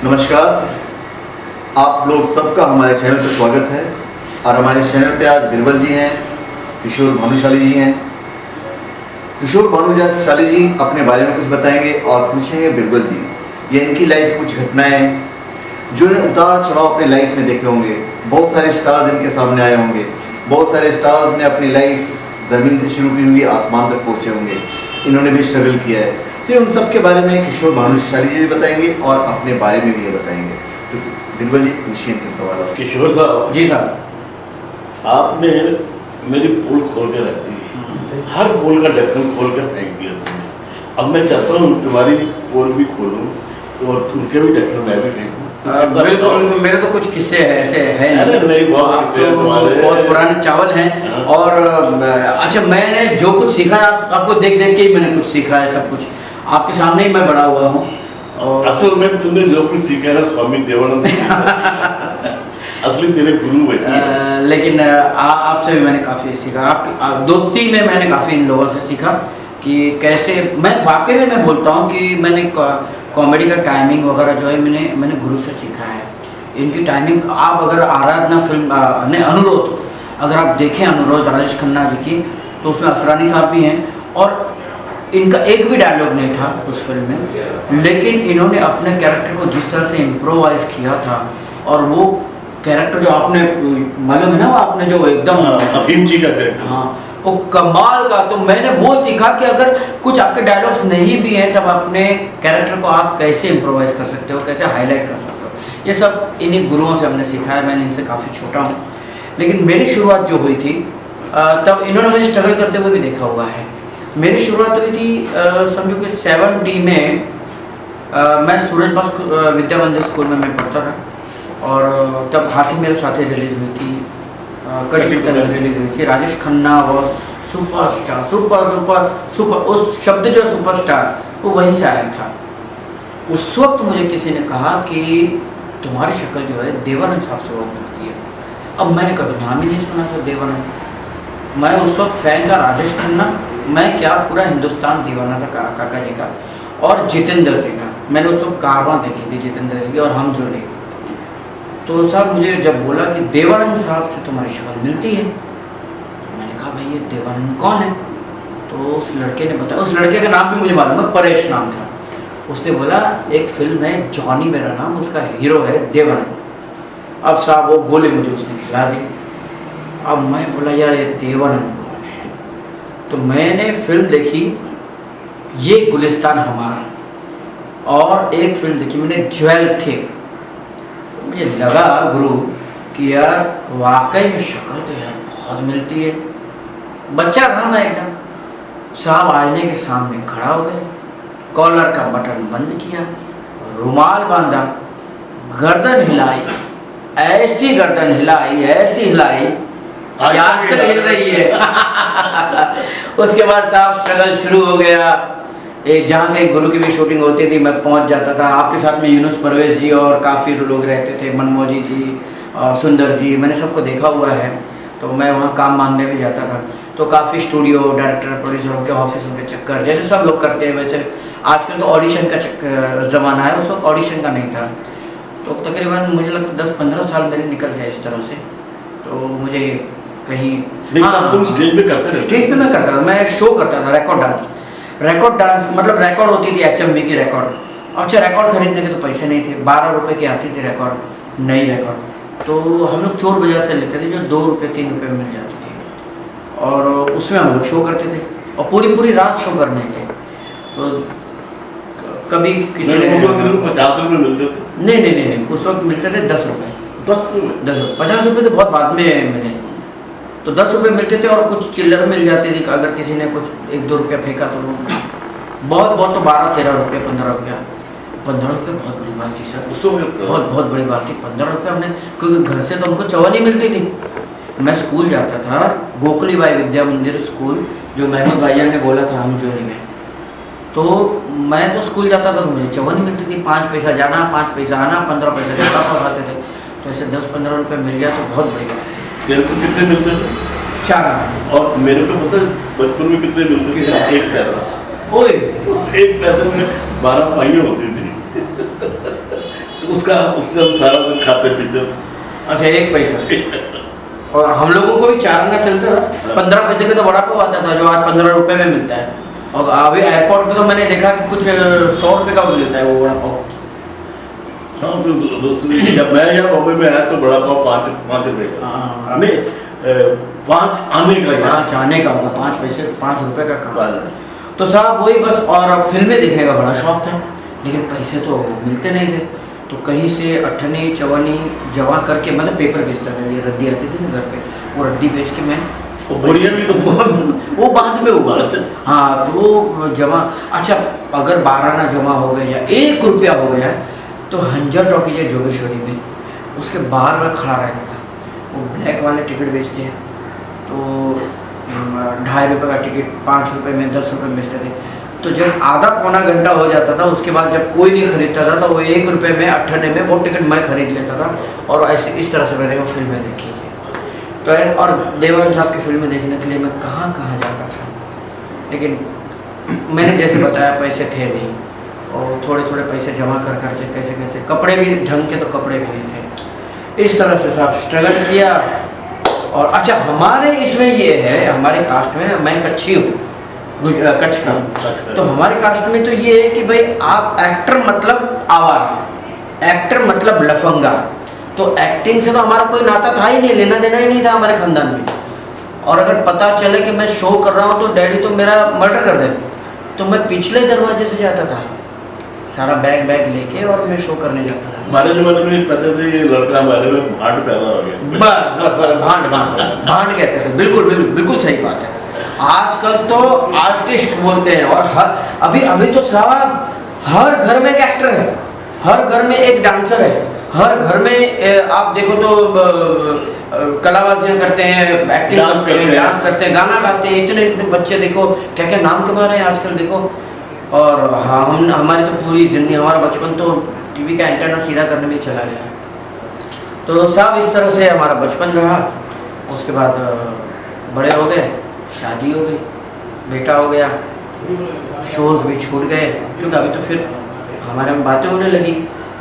नमस्कार, आप लोग सबका हमारे चैनल पर स्वागत है। और हमारे चैनल पे आज बिरबल जी हैं, किशोर भानुशाली जी हैं। किशोर भानुशाली जी अपने बारे में कुछ बताएंगे और पूछेंगे बिरबल जी ये इनकी लाइफ कुछ घटनाएं जो इन्हें उतार चढ़ाव अपने लाइफ में देखे होंगे। बहुत सारे स्टार्स इनके सामने आए होंगे, बहुत सारे स्टार्स ने अपनी लाइफ ज़मीन से शुरू की हुई आसमान तक पहुँचे होंगे, इन्होंने भी स्ट्रगल किया है। तो उन सब के बारे में किशोर भानुशाली जी भी बताएंगे और अपने बारे में भी ये बताएंगे। तो बिरबल जी पूछिए इनसे सवाल। किशोर साहब जी साहब, आपने मेरी पोल खोल के रख दी, हर पोल का ढक्कन खोल कर फेंक दिया तुमने। अब मैं चाहता हूँ तुम्हारी पोल भी खोलूँ तो और तुमके भी ढक्कन मैं भी फेंकूँ। मेरे तो कुछ किस्से ऐसे हैं नहीं, बहुत पुराने चावल हैं। और अच्छा, मैंने जो कुछ सीखा आपको देख देख के ही मैंने कुछ सीखा है। सब कुछ आपके सामने ही मैं बड़ा हुआ हूँ। और असल में तुमने जो कुछ सीखा है ना स्वामी देवानंद असली तेरे गुरु है। लेकिन आपसे भी मैंने काफ़ी सीखा। आप दोस्ती में मैंने काफ़ी इन लोगों से सीखा कि कैसे मैं वाकई में मैं बोलता हूँ कि मैंने कॉमेडी का टाइमिंग वगैरह जो है मैंने गुरु से सीखा है। इनकी टाइमिंग आप अगर आराधना फिल्म ने अनुरोध अगर आप देखें, अनुरोध राजेश खन्ना जी की, तो उसमें असरानी साहब भी हैं और इनका एक भी डायलॉग नहीं था उस फिल्म में, लेकिन इन्होंने अपने कैरेक्टर को जिस तरह से इम्प्रोवाइज किया था और वो कैरेक्टर जो आपने मालूम है ना, वो आपने जो एकदम अफीम जी का कैरेक्टर, हाँ, वो कमाल का। तो मैंने वो सीखा कि अगर कुछ आपके डायलॉग्स नहीं भी हैं तब अपने कैरेक्टर को आप कैसे इम्प्रोवाइज कर सकते हो, कैसे हाईलाइट कर सकते हो। ये सब इन्हीं गुरुओं से हमने सीखा है। मैंने इनसे काफ़ी छोटा हूँ, लेकिन मेरी शुरुआत जो हुई थी तब इन्होंने मुझे स्ट्रगल करते हुए भी देखा हुआ है। मेरी शुरुआत हुई थी समझो कि 7D में। मैं सूरजबाग विद्या मंदिर स्कूल में मैं पढ़ता था और तब हाथी मेरे साथ ही रिलीज़ हुई थी, कड़ी रिलीज़ हुई थी। Rajesh Khanna was superstar, super super super. उस शब्द जो सुपरस्टार वो वहीं से आया था। उस वक्त मुझे किसी ने कहा कि तुम्हारी शक्ल जो है देवानंद साहब से बहुत मिलती है। अब मैंने कभी नाम ही नहीं सुना था देवानंद। मैं उस वक्त फैन था राजेश खन्ना, मैं क्या पूरा हिंदुस्तान दीवाना था काका जी का और जितेंद्र जी का। मैंने उस वक्त कारवां देखी थी जितेंद्र जी की और हम जो नहीं। तो साहब मुझे जब बोला कि देवानंद साहब से तुम्हारी शक्ल मिलती है, तो मैंने कहा भाई ये देवानंद कौन है? तो उस लड़के ने बताया, उस लड़के का नाम भी मुझे मालूम है, परेश नाम था। उसने बोला एक फिल्म है जॉनी मेरा नाम, उसका हीरो है देवानंद। अब साहब वो गोली मुझे उसने खिला दी। अब मैं बोला यार ये देवानंद कौन है? तो मैंने फिल्म देखी ये गुलिस्तान हमारा और एक फिल्म देखी मैंने ज्वेल थे। मुझे लगा गुरु कि यार वाकई में शक्ल तो यार बहुत मिलती है। बच्चा था मैं एकदम। साहब आईने के सामने खड़ा हो गए, कॉलर का बटन बंद किया, रुमाल बांधा, गर्दन हिलाई, ऐसी गर्दन हिलाई, ऐसी हिलाई आज तक हिल रही है। उसके बाद साहब स्ट्रगल शुरू हो गया। एक जहाँ कहीं गुरु की भी शूटिंग होती थी मैं पहुँच जाता था। आपके साथ में यूनुस परवेज जी और काफ़ी लोग रहते थे, मनमोजी जी और सुंदर जी, मैंने सबको देखा हुआ है। तो मैं वहाँ काम मांगने भी जाता था। तो काफ़ी स्टूडियो डायरेक्टर प्रोड्यूसरों के ऑफिसों के चक्कर जैसे सब लोग करते हैं, वैसे आजकल तो ऑडिशन का ज़माना है, उस वक्त ऑडिशन का नहीं था। तो तकरीबन मुझे लगता 10-15 साल मेरे निकल गए इस तरह से। तो मुझे कहीं तुम स्टेज पे करते थे? स्टेज पे मैं करता था, मैं शो करता था, रिकॉर्ड डांस मतलब रिकॉर्ड होती थी HMV की रिकॉर्ड। अच्छा, रिकॉर्ड खरीदने के तो पैसे नहीं थे, 12 रुपये की आती थी रिकॉर्ड, नई रिकॉर्ड। तो हम लोग चोर बाजार से लेते थे जो 2 रुपये 3 रुपये में मिल जाती थी और उसमें हम लोग शो करते थे और पूरी रात शो करने के। तो कभी किसी ने 50 रुपये मिलते थे? नहीं, उस वक्त मिलते थे 10 रुपये। 10 रुपये? 10 रुपये, 50 रुपये तो बहुत बाद में मिले। तो 10 रुपये मिलते थे और कुछ चिल्लर मिल जाती थी। अगर किसी ने कुछ 1-2 रुपया फेंका तो बहुत तो 12-13 रुपये, 15 रुपया। 15 रुपये बहुत बड़ी बात थी सर, बहुत बड़ी बात थी 15 रुपये। हमने क्योंकि घर से तो हमको चवन्नी मिलती थी। मैं स्कूल जाता था, गोखली बाई विद्या मंदिर स्कूल, जो महमूद भैया ने बोला था हम जोड़ी में। तो मैं तो स्कूल जाता था तो मुझे चवन्नी मिलती थी, 5 पैसा जाना 5 पैसा आना, 15 पैसा जाता पढ़ाते थे। तो ऐसे 10-15 रुपये मिल गया तो बहुत बड़ी बात थी। तेरे को कितने मिलते थे? 4। और मेरे को पता है बचपन में कितने मिलते थे? 1 पैसा। ओए 1 पैसे में 12 पाइयाँ होती थी। तो उसका उससे हम सारा दिन खाते पीते थे। अच्छा, 1 पैसा। और हम लोगों को भी 4 आना चलता था। 15 पैसे का तो वड़ा पाव आता था, जो आज 15 रुपए में मिलता है। और अभी एयरपोर्ट पे तो मैंने देखा कि कुछ 100 रुपए का मिलता है वो वड़ा पाव। हाँ, दोस्तों जब मैं यहाँ बॉम्बे में आया तो बड़ा पाव 5 रुपए का, हाँ। नहीं 5 आने का। हाँ, जाने का होगा 5 पैसे, 5 रुपए का काम। 5 तो साहब वही बस, और फिल्में देखने का बड़ा शौक था, लेकिन पैसे तो मिलते नहीं थे। तो कहीं से अठनी चवनी जमा करके, मतलब पेपर बेचता था, ये रद्दी आती थी ना घर पे, वो रद्दी बेच के मैं बोरिया भी तो वो बाद में हुआ। हाँ, तो वो जमा, अच्छा अगर 12 आना जमा हो गए या 1 रुपया हो गया तो हंजर टॉकीज है जोगेश्वरी में, उसके बाहर में खड़ा रहता था। वो ब्लैक वाले टिकट बेचते हैं, तो 2.5 रुपये का टिकट 5 रुपये में, 10 रुपये में बेचते थे। तो जब आधा पौना घंटा हो जाता था, उसके बाद जब कोई नहीं खरीदता था, तो वो 1 रुपये में 98 में वो टिकट मैं खरीद लेता था। और ऐसे इस तरह से मैंने वो फिल्में देखी है। तो और देवानंद साहब की फिल्में देखने के लिए मैं कहाँ कहाँ जाता था, लेकिन मैंने जैसे बताया पैसे थे नहीं, और थोड़े थोड़े पैसे जमा कर करके कैसे कैसे, कपड़े भी ढंग के तो कपड़े भी नहीं थे, इस तरह से साहब स्ट्रगल किया। और अच्छा, हमारे इसमें ये है, हमारे कास्ट में, मैं कच्छी हूँ, कच्छ का, तो हमारे कास्ट में तो ये है कि भाई आप एक्टर मतलब आवारा, एक्टर मतलब लफंगा। तो एक्टिंग से तो हमारा कोई नाता था ही नहीं, लेना देना ही नहीं था हमारे खानदान में। और अगर पता चले कि मैं शो कर रहा हूँ तो डैडी तो मेरा मर्डर कर दे, तो मैं पिछले दरवाजे से जाता था, सारा बैग लेके, और मैं शो करने जाता था। हमारे जमाने में पता था ये लड़का हमारे में भांड पैदा हो गया। बस भांड कहते थे, बिल्कुल सही बात है। आजकल तो आर्टिस्ट बोलते हैं, और अभी तो साहब हर घर में एक एक्टर है, हर घर में एक डांसर है, हर घर में आप देखो तो कलाबाजियाँ करते हैं, एक्टिंग करते हैं, डांस करते हैं, गाना गाते हैं। इतने बच्चे देखो क्या क्या नाम कमा रहे हैं आजकल, देखो। और हाँ, हमारी तो पूरी जिंदगी, हमारा बचपन तो टीवी का एंटेना सीधा करने में चला गया। तो साहब इस तरह से हमारा बचपन रहा। उसके बाद बड़े हो गए, शादी हो गई, बेटा हो गया, शोज भी छूट गए, क्योंकि अभी तो फिर हमारे में बातें होने लगी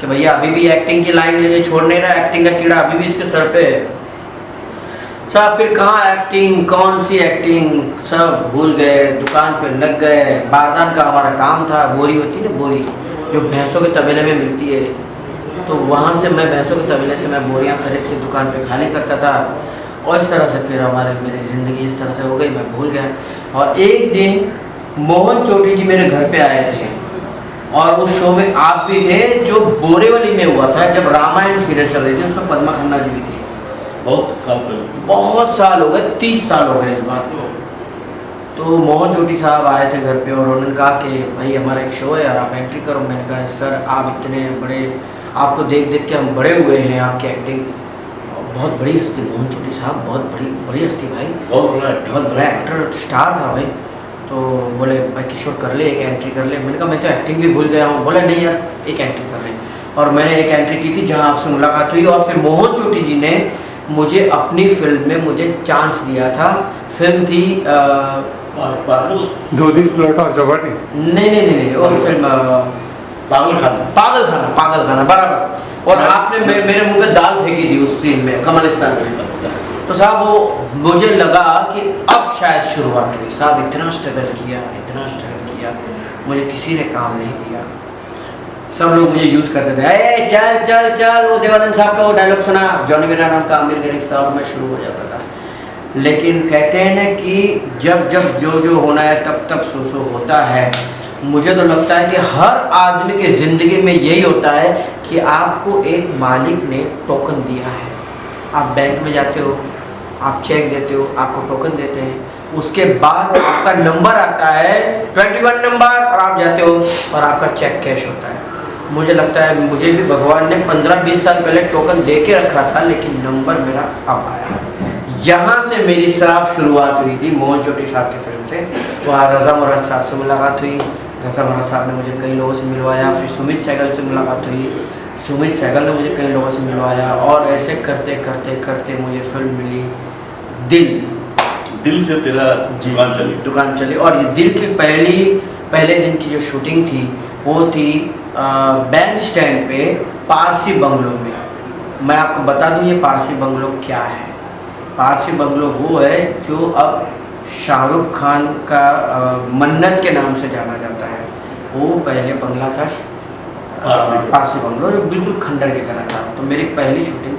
कि भैया अभी भी एक्टिंग की लाइन ये छोड़ नहीं रहा, एक्टिंग का कीड़ा अभी भी इसके सर पे है। साहब फिर कहाँ एक्टिंग, कौन सी एक्टिंग, सब भूल गए, दुकान पे लग गए। बारदान का हमारा काम था, बोरी होती ना, बोरी जो भैंसों के तबेले में मिलती है, तो वहाँ से मैं भैंसों के तबेले से मैं बोरियाँ खरीद के दुकान पे खाली करता था। और इस तरह से फिर मेरी ज़िंदगी इस तरह से हो गई, मैं भूल गया। और एक दिन मोहन चोटी जी मेरे घर पे आए थे, और उस शो में आप भी थे, जो बोरेवली में हुआ था, जब रामायण सीरियल चल रही थी, उसमें पद्मा खन्ना जी भी थी। बहुत साल हो गए, 30 साल हो गए इस बात को। तो मोहन चोटी साहब आए थे घर पे, और उन्होंने कहा कि भाई हमारा एक शो है और आप एंट्री करो। मैंने कहा सर आप इतने बड़े, आपको देख देख के हम बड़े हुए हैं, आपकी एक्टिंग बहुत बड़ी हस्ती, मोहन चोटी साहब बहुत बड़ी हस्ती भाई, बहुत बड़ा एक्टर स्टार था भाई। तो बोले भाई किशोर कर ले, एक एंट्री कर ले। मैंने कहा मैं तो एक्टिंग भी भूल गया हूँ। बोला नहीं यार, एक एंट्री कर ले। और मैंने एक एंट्री की थी जहाँ आपसे मुलाकात हुई, और फिर मोहन चोटी जी ने मुझे अपनी फिल्म में मुझे चांस दिया था। फिल्म थी दो दिन लौटा चौपाटी, नहीं, और फिल्म पागल खाना बराबर। और आपने मेरे मुंह पे दाल फेंकी थी उस सीन में, कमलिस्तान में। तो साहब वो मुझे लगा कि अब शायद शुरुआत हुई। साहब इतना स्ट्रगल किया, मुझे किसी ने काम नहीं दिया। सब लोग मुझे यूज़ करते थे, ए चल वो देवानंद साहब का वो डायलॉग सुना, जॉनी मेरा नाम का आमिर गरीब का, और मैं शुरू हो जाता था। लेकिन कहते हैं ना कि जब जो होना है तब सो होता है। मुझे तो लगता है कि हर आदमी के ज़िंदगी में यही होता है कि आपको एक मालिक ने टोकन दिया है। आप बैंक में जाते हो, आप चेक देते हो, आपको टोकन देते हैं, उसके बाद आपका नंबर आता है 21 नंबर, और आप जाते हो और आपका चेक कैश होता है। मुझे लगता है मुझे भी भगवान ने 15-20 साल पहले टोकन दे के रखा था, लेकिन नंबर मेरा अब आया। यहाँ से मेरी शराब शुरुआत हुई थी मोहन चोटी साहब की फिल्म से। वहाँ रज़ा मुराद साहब से मुलाकात हुई, रज़ा मुराद साहब ने मुझे कई लोगों से मिलवाया। फिर सुमित सहगल से मुलाकात हुई, सुमित सहगल ने मुझे कई लोगों से मिलवाया, और ऐसे करते करते मुझे फिल्म मिली दिल से तेरा दुकान चली। और ये दिल की पहले दिन की जो शूटिंग थी वो थी बैंक स्टैंड पे पारसी बंगलो में। मैं आपको बता दूं ये पारसी बंगलो क्या है। पारसी बंगलो वो है जो अब शाहरुख खान का मन्नत के नाम से जाना जाता है। वो पहले बंगला था पारसी बंगलो, जो बिल्कुल खंडर की तरह था। तो मेरी पहली शूटिंग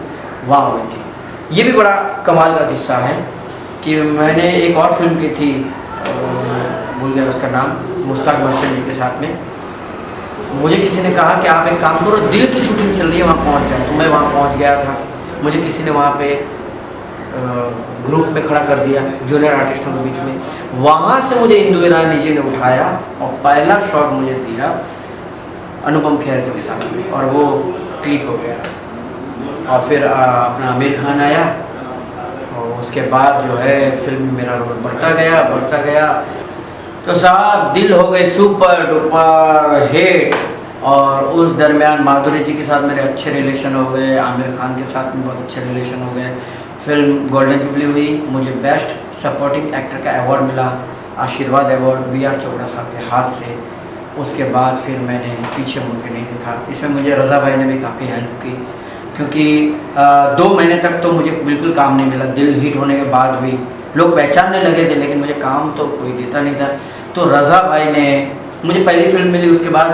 वहाँ हुई थी। ये भी बड़ा कमाल का किस्सा है कि मैंने एक और फिल्म की थी, भूल गया उसका नाम, मुश्ताक बच्चन जी के साथ में। मुझे किसी ने कहा कि आप एक काम करो, दिल की शूटिंग चल रही है, वहाँ पहुँच जाए। तो मैं वहाँ पहुँच गया था। मुझे किसी ने वहाँ पे ग्रुप में खड़ा कर दिया जूनियर आर्टिस्टों के बीच में। वहाँ से मुझे इंदु ईरानी जी ने उठाया और पहला शॉट मुझे दिया अनुपम खेर जी के साथ में, और वो क्लिक हो गया। और फिर अपना आमिर खान आया, और उसके बाद जो है फिल्म में मेरा रोल बढ़ता गया। तो साहब दिल हो गए सुपर डुपर हिट। और उस दरमियान माधुरी जी के साथ मेरे अच्छे रिलेशन हो गए, आमिर खान के साथ में बहुत अच्छे रिलेशन हो गए। फिल्म गोल्डन जुबली हुई, मुझे बेस्ट सपोर्टिंग एक्टर का अवार्ड मिला, आशीर्वाद अवार्ड VR चोपड़ा साहब के हाथ से। उसके बाद फिर मैंने पीछे मुड़ के नहीं देखा। इसमें मुझे रज़ा भाई ने भी काफ़ी हेल्प की, क्योंकि 2 महीने तक तो मुझे बिल्कुल काम नहीं मिला। दिल हिट होने के बाद भी लोग पहचानने लगे थे, लेकिन मुझे काम तो कोई देता नहीं था। तो रज़ा भाई ने मुझे पहली फिल्म मिली, उसके बाद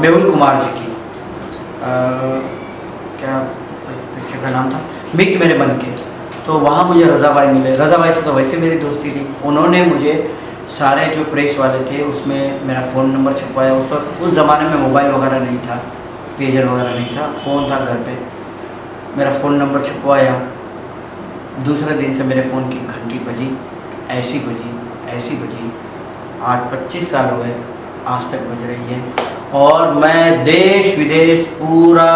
मेहुल कुमार जी की क्या पिक्चर का नाम था, मित मेरे बन के। तो वहाँ मुझे रज़ा भाई मिले। रज़ा भाई से तो वैसे मेरी दोस्ती थी। उन्होंने मुझे सारे जो प्रेस वाले थे उसमें मेरा फ़ोन नंबर छपवाया। उस वक्त उस ज़माने में मोबाइल वगैरह नहीं था, पेजर वगैरह नहीं था, फ़ोन था घर पे। मेरा फ़ोन नंबर छपवाया। दूसरे दिन से मेरे फ़ोन की घंटी बजी, ऐसी बजी। आज 25 साल हुए, आज तक बज रही है। और मैं देश विदेश पूरा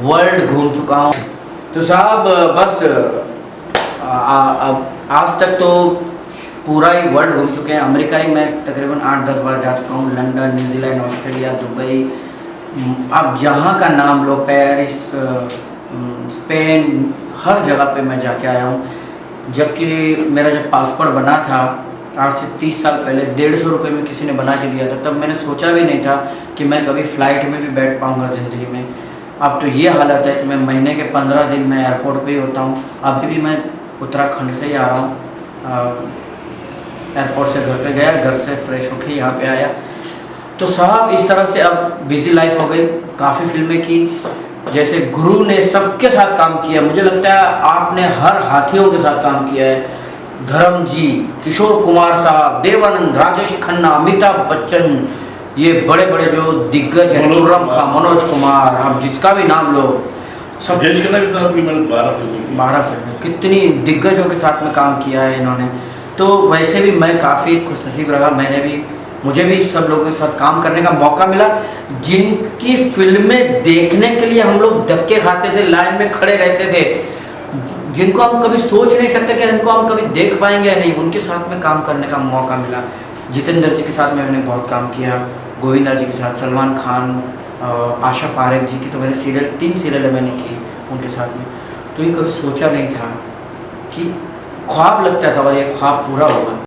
वर्ल्ड घूम चुका हूँ। तो साहब बस आज तक तो पूरा ही वर्ल्ड घूम चुके हैं। अमेरिका ही मैं तकरीबन 8-10 बार जा चुका हूँ, लंदन, न्यूजीलैंड, ऑस्ट्रेलिया, दुबई। अब जहाँ का नाम लो, पेरिस, स्पेन, हर जगह पे मैं जाके आया हूँ। जबकि मेरा जब पासपोर्ट बना था आज से 30 साल पहले, 150 रुपये में किसी ने बना के दिया था। तब मैंने सोचा भी नहीं था कि मैं कभी फ़्लाइट में भी बैठ पाऊँगा ज़िंदगी में। अब तो ये हालत है कि मैं महीने के 15 दिन मैं एयरपोर्ट पे ही होता हूँ। अभी भी मैं उत्तराखंड से ही आ रहा हूँ, एयरपोर्ट से घर पे गया, घर से फ्रेश होके यहाँ पे आया। तो साहब इस तरह से अब बिज़ी लाइफ हो गई। काफ़ी फिल्में की, जैसे गुरु ने सबके साथ काम किया। मुझे लगता है आपने हर हाथियों के साथ काम किया है। धर्म जी, किशोर कुमार साहब, देवानंद, राजेश खन्ना, अमिताभ बच्चन, ये बड़े बड़े जो दिग्गज हैं, खुर्रम खां, मनोज कुमार, आप जिसका भी नाम लो, सब। राजेश खन्ना के साथ भी मैंने 12 फिल्में, कितनी दिग्गजों के साथ में काम किया है इन्होंने। तो वैसे भी मैं काफ़ी खुशनसीब रहा। मुझे भी सब लोगों के साथ काम करने का मौका मिला, जिनकी फिल्में देखने के लिए हम लोग धक्के खाते थे, लाइन में खड़े रहते थे, जिनको हम कभी सोच नहीं सकते कि इनको हम कभी देख पाएंगे या नहीं, उनके साथ में काम करने का मौका मिला। जितेंद्र जी के साथ में मैंने बहुत काम किया, गोविंदा जी के साथ, सलमान खान, आशा पारेख जी की तो मैंने 3 सीरियल मैंने की उनके साथ में। तो ये कभी सोचा नहीं था कि ख्वाब लगता था और ये ख्वाब पूरा होगा।